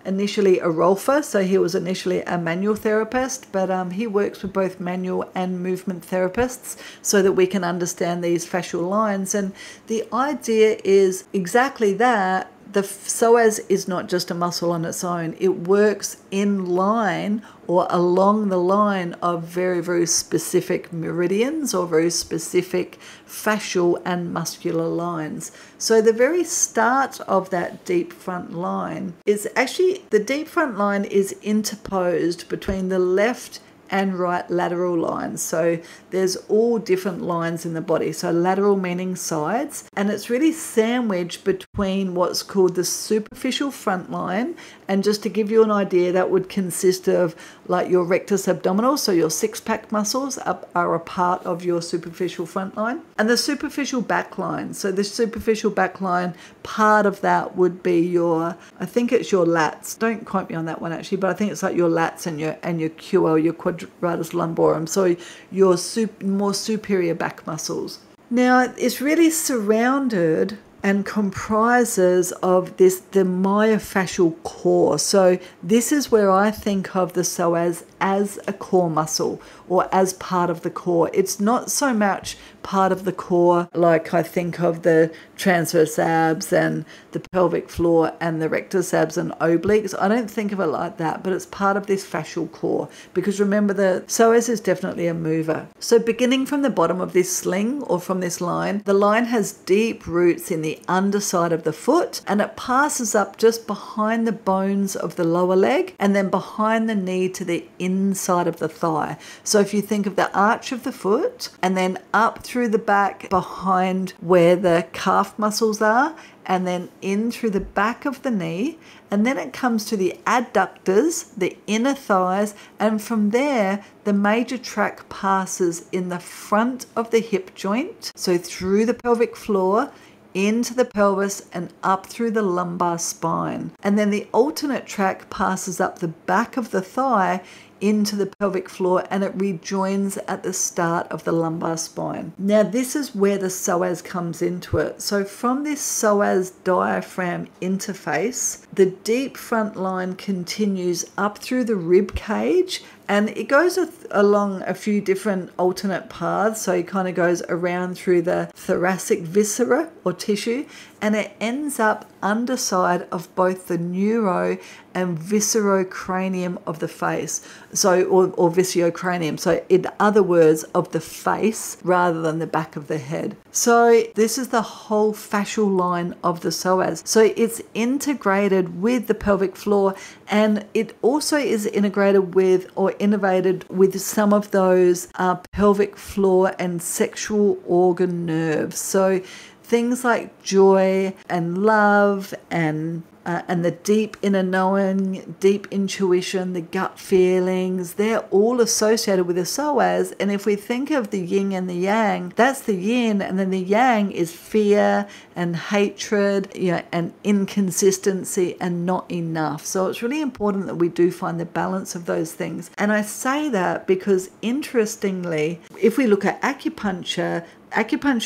Speaker 1: initially a Rolfer, so he was initially a manual therapist, but he works with both manual and movement therapists so that we can understand these fascial lines. And the idea is exactly that. The psoas is not just a muscle on its own. It works in line or along the line of very, very specific meridians or very specific fascial and muscular lines. So the very start of that deep front line is actually, the deep front line is interposed between the left and right lateral lines. So there's all different lines in the body. So lateral meaning sides, and it's really sandwiched between what's called the superficial front line. And just to give you an idea, that would consist of like your rectus abdominal, so your six-pack muscles are a part of your superficial front line, and the superficial back line. So the superficial back line, part of that would be I think it's your lats. Don't quote me on that one actually, but I think it's like your lats and your QL, your quadratus lumborum, so your more superior back muscles. Now it's really surrounded and comprises of the myofascial core. So this is where I think of the psoas as a core muscle or as part of the core. It's not so much part of the core like I think of the transverse abs and the pelvic floor and the rectus abs and obliques. I don't think of it like that, but it's part of this fascial core, because remember, the psoas is definitely a mover. So beginning from the bottom of this sling or from this line, the line has deep roots in the underside of the foot, and it passes up just behind the bones of the lower leg and then behind the knee to the inside of the thigh. So if you think of the arch of the foot and then up through the back behind where the calf muscles are, and then in through the back of the knee, and then it comes to the adductors, the inner thighs, and from there the major tract passes in the front of the hip joint, so through the pelvic floor, into the pelvis and up through the lumbar spine. And then the alternate track passes up the back of the thigh into the pelvic floor, and it rejoins at the start of the lumbar spine. Now this is where the psoas comes into it. So from this psoas diaphragm interface, the deep front line continues up through the rib cage, and it goes along a few different alternate paths. So it kind of goes around through the thoracic viscera or tissue, and it ends up underside of both the neuro and viscerocranium of the face. So, or viscerocranium. So in other words, of the face rather than the back of the head. So this is the whole fascial line of the psoas. So it's integrated with the pelvic floor, and it also is integrated with or innervated with some of those pelvic floor and sexual organ nerves. So things like joy and love and and the deep inner knowing, deep intuition, the gut feelings, they're all associated with the psoas. And if we think of the yin and the yang, that's the yin, and then the yang is fear and hatred, and inconsistency and not enough. So it's really important that we do find the balance of those things. And I say that because, interestingly, if we look at acupuncture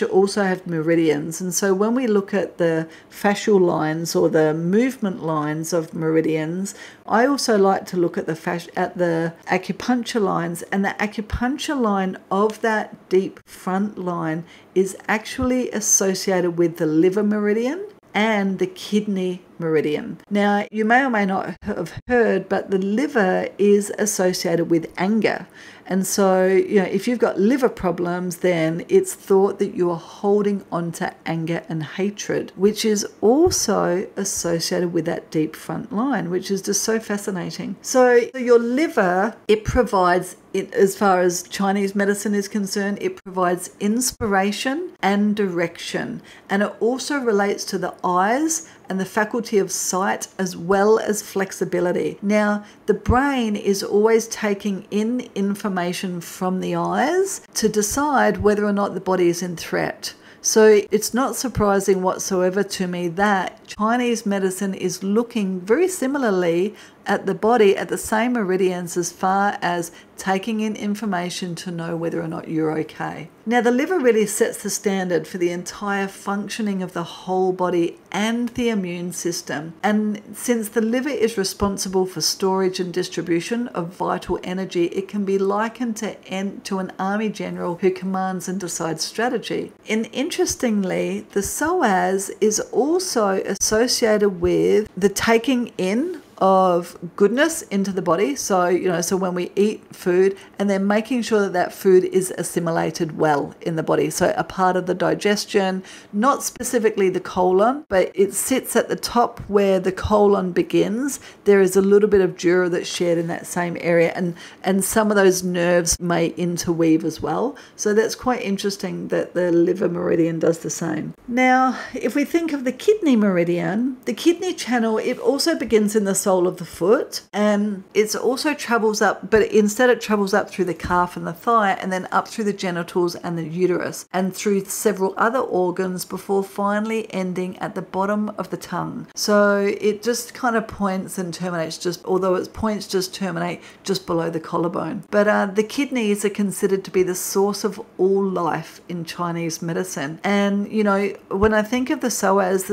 Speaker 1: also have meridians, and so when we look at the fascial lines or the movement lines of meridians, I also like to look at the acupuncture lines, and the acupuncture line of that deep front line is actually associated with the liver meridian and the kidney meridian. Now, you may or may not have heard, but the liver is associated with anger. And so, if you've got liver problems, then it's thought that you are holding on to anger and hatred, which is also associated with that deep front line, which is just so fascinating. So your liver, it provides, as far as Chinese medicine is concerned, it provides inspiration and direction. And it also relates to the eyes and the faculty of sight, as well as flexibility. Now, the brain is always taking in information from the eyes to decide whether or not the body is in threat. So it's not surprising whatsoever to me that Chinese medicine is looking very similarly at the body, at the same meridians, as far as taking in information to know whether or not you're okay. Now, the liver really sets the standard for the entire functioning of the whole body and the immune system. And since the liver is responsible for storage and distribution of vital energy, it can be likened to an army general who commands and decides strategy. And interestingly, the psoas is also associated with the taking in of goodness into the body. So, so when we eat food, and then making sure that that food is assimilated well in the body. So a part of the digestion, not specifically the colon, but it sits at the top where the colon begins. There is a little bit of dura that's shared in that same area, and some of those nerves may interweave as well. So that's quite interesting that the liver meridian does the same. Now, if we think of the kidney meridian, the kidney channel, it also begins in the sole of the foot, and it also travels up, but instead it travels up through the calf and the thigh, and then up through the genitals and the uterus, and through several other organs before finally ending at the bottom of the tongue. So it just kind of points and terminates, although its points just terminate just below the collarbone. But the kidneys are considered to be the source of all life in Chinese medicine. And when I think of the psoas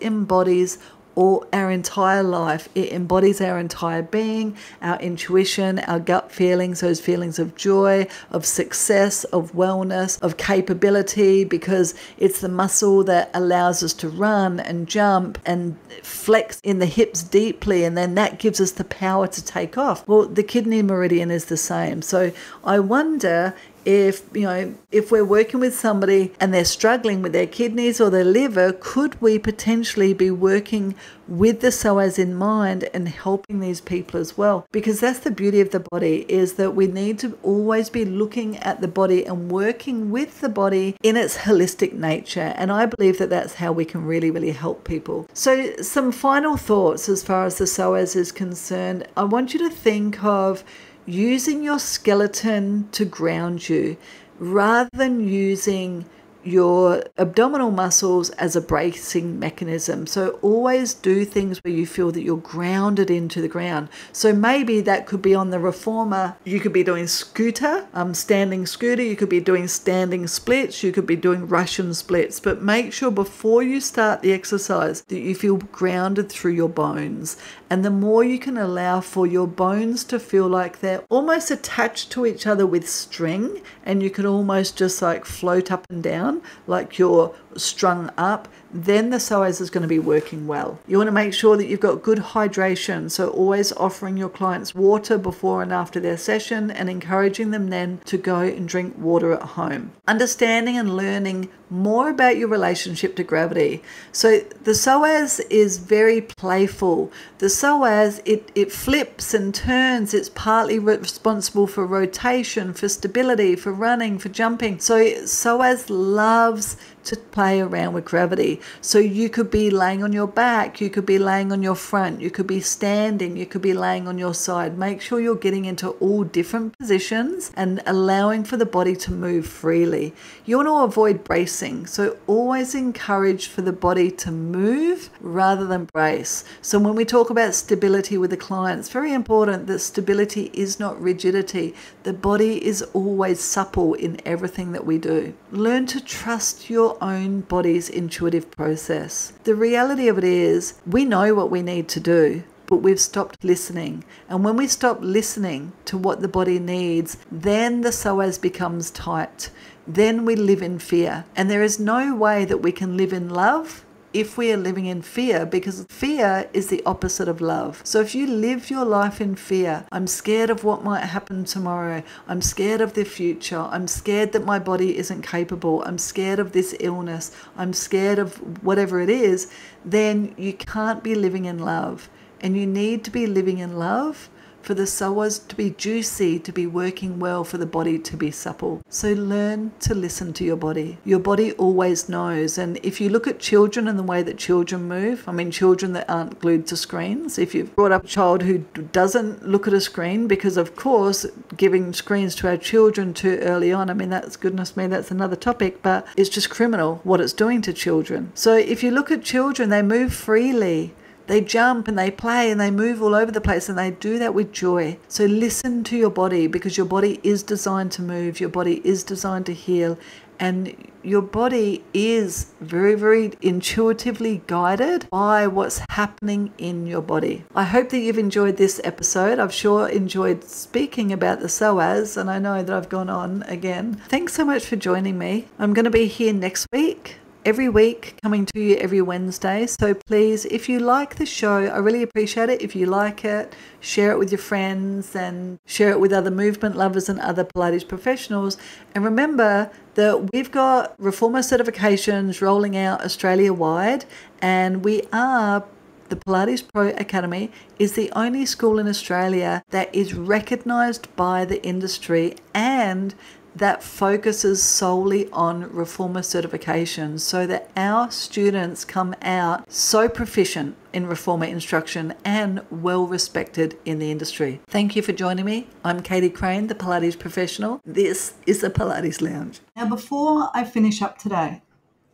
Speaker 1: embodies or our entire life. It embodies our entire being, our intuition, our gut feelings, those feelings of joy, of success, of wellness, of capability, because it's the muscle that allows us to run and jump and flex in the hips deeply, and then that gives us the power to take off. Well, the kidney meridian is the same. So I wonder if we're working with somebody and they're struggling with their kidneys or their liver, could we potentially be working with the psoas in mind and helping these people as well? Because that's the beauty of the body, is that we need to always be looking at the body and working with the body in its holistic nature. And I believe that that's how we can really, really help people. So some final thoughts as far as the psoas is concerned. I want you to think of using your skeleton to ground you rather than using your abdominal muscles as a bracing mechanism. So always do things where you feel that you're grounded into the ground. So maybe that could be on the reformer. You could be doing scooter, standing scooter. You could be doing standing splits. You could be doing Russian splits. But make sure before you start the exercise that you feel grounded through your bones. And the more you can allow for your bones to feel like they're almost attached to each other with string, and you can almost just like float up and down like you're strung up, then the psoas is going to be working well. You want to make sure that you've got good hydration. So always offering your clients water before and after their session, and encouraging them then to go and drink water at home. Understanding and learning more about your relationship to gravity. So the psoas is very playful. The psoas, it flips and turns. It's partly responsible for rotation, for stability, for running, for jumping. So psoas loves to play around with gravity. So you could be laying on your back, you could be laying on your front, you could be standing, you could be laying on your side. Make sure you're getting into all different positions and allowing for the body to move freely. You want to avoid bracing, so always encourage for the body to move rather than brace. So when we talk about stability with the client, it's very important that stability is not rigidity. The body is always supple in everything that we do. Learn to trust your own body's intuitive process. The reality of it is we know what we need to do, but we've stopped listening. And when we stop listening to what the body needs, then the psoas becomes tight. Then we live in fear. And there is no way that we can live in love if we are living in fear, because fear is the opposite of love. So if you live your life in fear, I'm scared of what might happen tomorrow, I'm scared of the future, I'm scared that my body isn't capable, I'm scared of this illness, I'm scared of whatever it is, then you can't be living in love. And you need to be living in love for the psoas to be juicy, to be working well, for the body to be supple. So learn to listen to your body. Your body always knows. And if you look at children and the way that children move, I mean children that aren't glued to screens, if you've brought up a child who doesn't look at a screen, because of course giving screens to our children too early on, I mean that's, goodness me, that's another topic, but it's just criminal what it's doing to children. So if you look at children, they move freely. They jump and they play and they move all over the place, and they do that with joy. So listen to your body, because your body is designed to move. Your body is designed to heal. And your body is very, very intuitively guided by what's happening in your body. I hope that you've enjoyed this episode. I've sure enjoyed speaking about the psoas, and I know that I've gone on again. Thanks so much for joining me. I'm going to be here next week. Every week, coming to you every Wednesday. So please, if you like the show, I really appreciate it. If you like it, share it with your friends and share it with other movement lovers and other Pilates professionals. And remember that we've got Reformer certifications rolling out Australia-wide, and we are the Pilates Pro Academy is the only school in Australia that is recognised by the industry and that focuses solely on Reformer certification, so that our students come out so proficient in Reformer instruction and well respected in the industry. Thank you for joining me. I'm Katie Crane, the Pilates professional. This is the Pilates Lounge. Now, before I finish up today,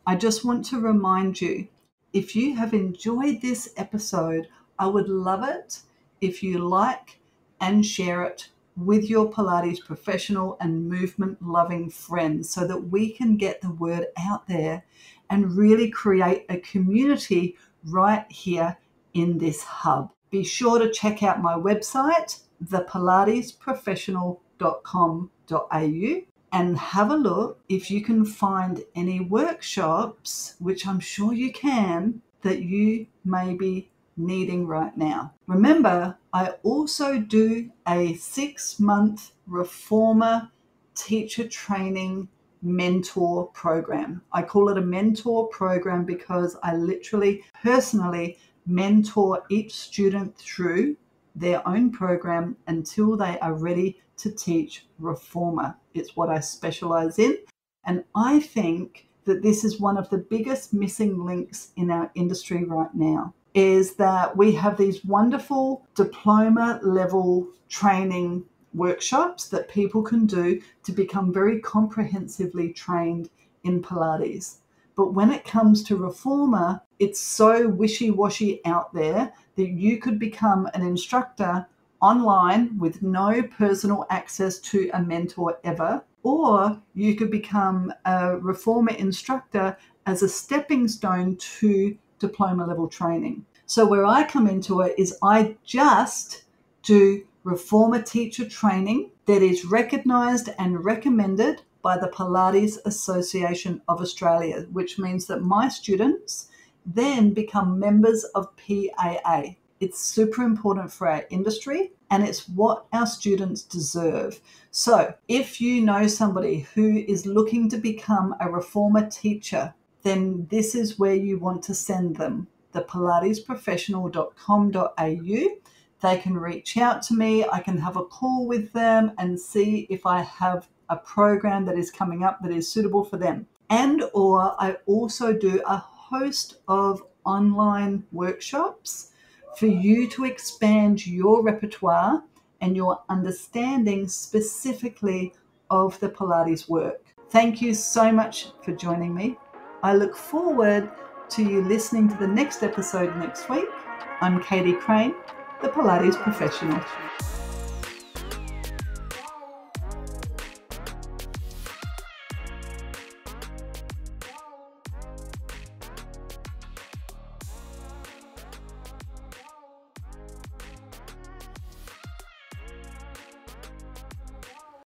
Speaker 1: I just want to remind you, if you have enjoyed this episode, I would love it if you like and share it with your Pilates professional and movement loving friends, so that we can get the word out there and really create a community right here in this hub. Be sure to check out my website, thepilatesprofessional.com.au, and have a look if you can find any workshops, which I'm sure you can, that you may be needing right now. Remember, I also do a 6-month Reformer teacher training mentor program. I call it a mentor program because I literally personally mentor each student through their own program until they are ready to teach Reformer. It's what I specialize in, and I think that this is one of the biggest missing links in our industry right now, is that we have these wonderful diploma level training workshops that people can do to become very comprehensively trained in Pilates. But when it comes to Reformer, it's so wishy-washy out there that you could become an instructor online with no personal access to a mentor ever, or you could become a Reformer instructor as a stepping stone to diploma level training. So where I come into it is I just do Reformer teacher training that is recognized and recommended by the Pilates Association of Australia, which means that my students then become members of PAA. It's super important for our industry, and it's what our students deserve. So if you know somebody who is looking to become a Reformer teacher, then this is where you want to send them, the pilatesprofessional.com.au. They can reach out to me. I can have a call with them and see if I have a program that is coming up that is suitable for them. And or I also do a host of online workshops for you to expand your repertoire and your understanding specifically of the Pilates work. Thank you so much for joining me. I look forward to you listening to the next episode next week. I'm Katie Crane, the Pilates professional.